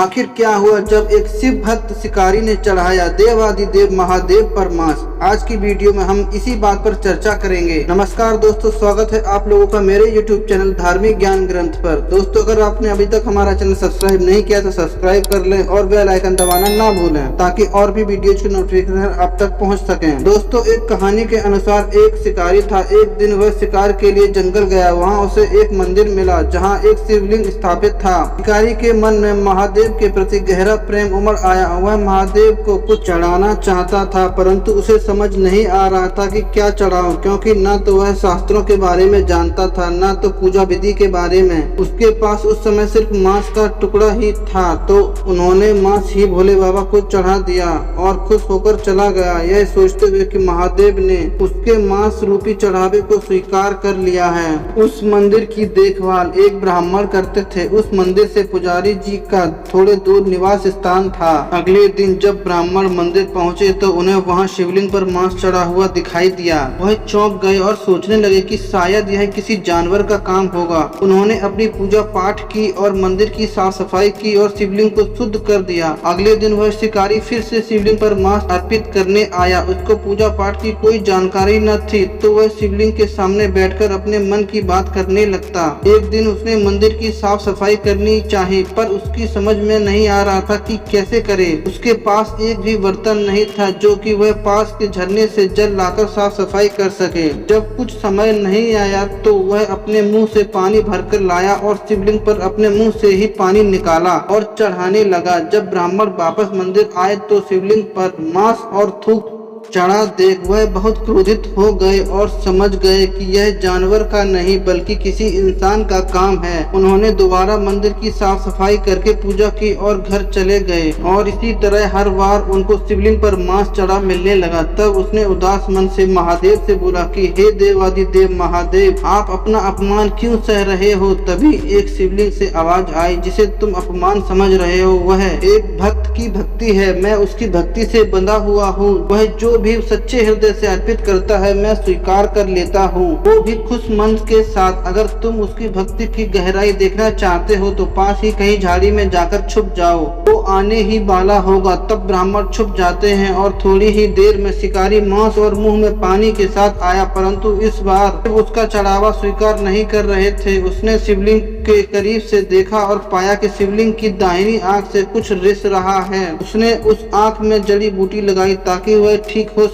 आखिर क्या हुआ जब एक शिव भक्त शिकारी ने चढ़ाया देवादिदेव महादेव पर मांस। आज की वीडियो में हम इसी बात पर चर्चा करेंगे। नमस्कार दोस्तों, स्वागत है आप लोगों का मेरे YouTube चैनल धार्मिक ज्ञान ग्रंथ पर। दोस्तों, अगर आपने अभी तक हमारा चैनल सब्सक्राइब नहीं किया तो सब्सक्राइब कर लें और बेल आइकन दबाना ना भूलें ताकि और भी वीडियोज की नोटिफिकेशन आप तक पहुंच सके। दोस्तों, एक कहानी के अनुसार एक शिकारी था। एक दिन वह शिकार के लिए जंगल गया। वहाँ उसे एक मंदिर मिला जहाँ एक शिवलिंग स्थापित था। शिकारी के मन में महादेव के प्रति गहरा प्रेम उमड़ आया। वह महादेव को कुछ चढ़ाना चाहता था, परंतु उसे समझ नहीं आ रहा था कि क्या चढ़ाऊं, क्योंकि न तो वह शास्त्रों के बारे में जानता था न तो पूजा विधि के बारे में। उसके पास उस समय सिर्फ मांस का टुकड़ा ही था, तो उन्होंने मांस ही भोले बाबा को चढ़ा दिया और खुश होकर चला गया, यह सोचते हुए कि महादेव ने उसके मांस रूपी चढ़ावे को स्वीकार कर लिया है। उस मंदिर की देखभाल एक ब्राह्मण करते थे। उस मंदिर से पुजारी जी का थोड़े दूर निवास स्थान था। अगले दिन जब ब्राह्मण मंदिर पहुंचे तो उन्हें वहां शिवलिंग पर मांस चढ़ा हुआ दिखाई दिया। वह चौंक गए और सोचने लगे कि शायद यह किसी जानवर का काम होगा। उन्होंने अपनी पूजा पाठ की और मंदिर की साफ सफाई की और शिवलिंग को शुद्ध कर दिया। अगले दिन वह शिकारी फिर से शिवलिंग पर मांस अर्पित करने आया। उसको पूजा पाठ की कोई जानकारी न थी, तो वह शिवलिंग के सामने बैठकर अपने मन की बात करने लगता। एक दिन उसने मंदिर की साफ सफाई करनी चाहिए, पर उसकी समझ में नहीं आ रहा था कि कैसे करे। उसके पास एक भी बर्तन नहीं था जो कि वह पास के झरने से जल लाकर साफ सफाई कर सके। जब कुछ समय नहीं आया तो वह अपने मुंह से पानी भरकर लाया और शिवलिंग पर अपने मुंह से ही पानी निकाला और चढ़ाने लगा। जब ब्राह्मण वापस मंदिर आए तो शिवलिंग पर मांस और थूक चढ़ा देख वह बहुत क्रोधित हो गए और समझ गए कि यह जानवर का नहीं बल्कि किसी इंसान का काम है। उन्होंने दोबारा मंदिर की साफ सफाई करके पूजा की और घर चले गए। और इसी तरह हर बार उनको शिवलिंग पर मांस चढ़ा मिलने लगा। तब उसने उदास मन से महादेव से बोला कि हे देवादिदेव महादेव, आप अपना अपमान क्यों सह रहे हो। तभी एक शिवलिंग से आवाज आई, जिसे तुम अपमान समझ रहे हो वह एक भक्त की भक्ति है। मैं उसकी भक्ति से बंधा हुआ हूँ। वह जो भी सच्चे हृदय से अर्पित करता है मैं स्वीकार कर लेता हूँ, वो भी खुश मन के साथ। अगर तुम उसकी भक्ति की गहराई देखना चाहते हो तो पास ही कहीं झाड़ी में जाकर छुप जाओ, वो आने ही वाला होगा। तब ब्राह्मण छुप जाते हैं और थोड़ी ही देर में शिकारी मांस और मुंह में पानी के साथ आया, परंतु इस बार उसका चढ़ावा स्वीकार नहीं कर रहे थे। उसने शिवलिंग के करीब से देखा और पाया कि शिवलिंग की दाहिनी आंख से कुछ रिस रहा है। उसने उस आंख में जड़ी बूटी लगाई ताकि वह ठीक हो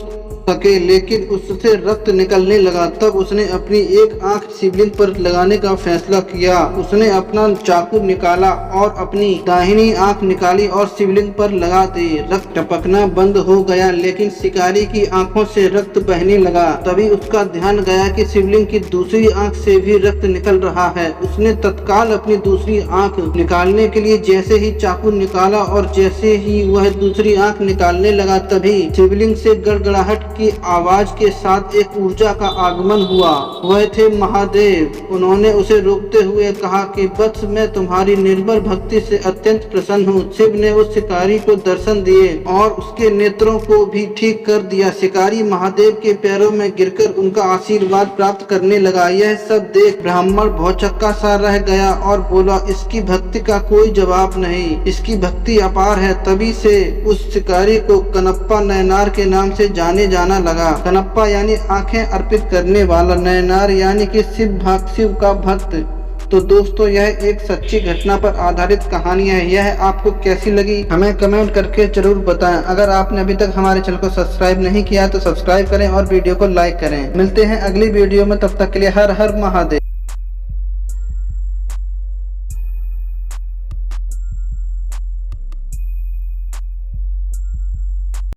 सके, लेकिन उससे रक्त निकलने लगा। तब उसने अपनी एक आंख शिवलिंग पर लगाने का फैसला किया। उसने अपना चाकू निकाला और अपनी दाहिनी आंख निकाली और शिवलिंग पर लगा दी। रक्त टपकना बंद हो गया, लेकिन शिकारी की आंखों से रक्त बहने लगा। तभी उसका ध्यान गया कि शिवलिंग की दूसरी आंख से भी रक्त निकल रहा है। उसने तत्काल अपनी दूसरी आंख निकालने के लिए जैसे ही चाकू निकाला और जैसे ही वह दूसरी आंख निकालने लगा, तभी शिवलिंग से गड़गड़ाहट की आवाज के साथ एक ऊर्जा का आगमन हुआ। वह थे महादेव। उन्होंने उसे रोकते हुए कहा कि वत्स, मैं तुम्हारी निर्मल भक्ति से अत्यंत प्रसन्न हूँ। शिव ने उस शिकारी को दर्शन दिए और उसके नेत्रों को भी ठीक कर दिया। शिकारी महादेव के पैरों में गिरकर उनका आशीर्वाद प्राप्त करने लगा। यह सब देख ब्राह्मण भौचक्का सा रह गया और बोला, इसकी भक्ति का कोई जवाब नहीं, इसकी भक्ति अपार है। तभी से उस शिकारी को कनप्पा नयनार के नाम से जाने जाना लगा। कनप्पा यानी आंखें अर्पित करने वाला, नयनार यानी कि शिव का भक्त। तो दोस्तों, यह एक सच्ची घटना पर आधारित कहानी है। यह आपको कैसी लगी हमें कमेंट करके जरूर बताएं। अगर आपने अभी तक हमारे चैनल को सब्सक्राइब नहीं किया तो सब्सक्राइब करें और वीडियो को लाइक करें। मिलते हैं अगली वीडियो में, तब तक के लिए हर हर महादेव।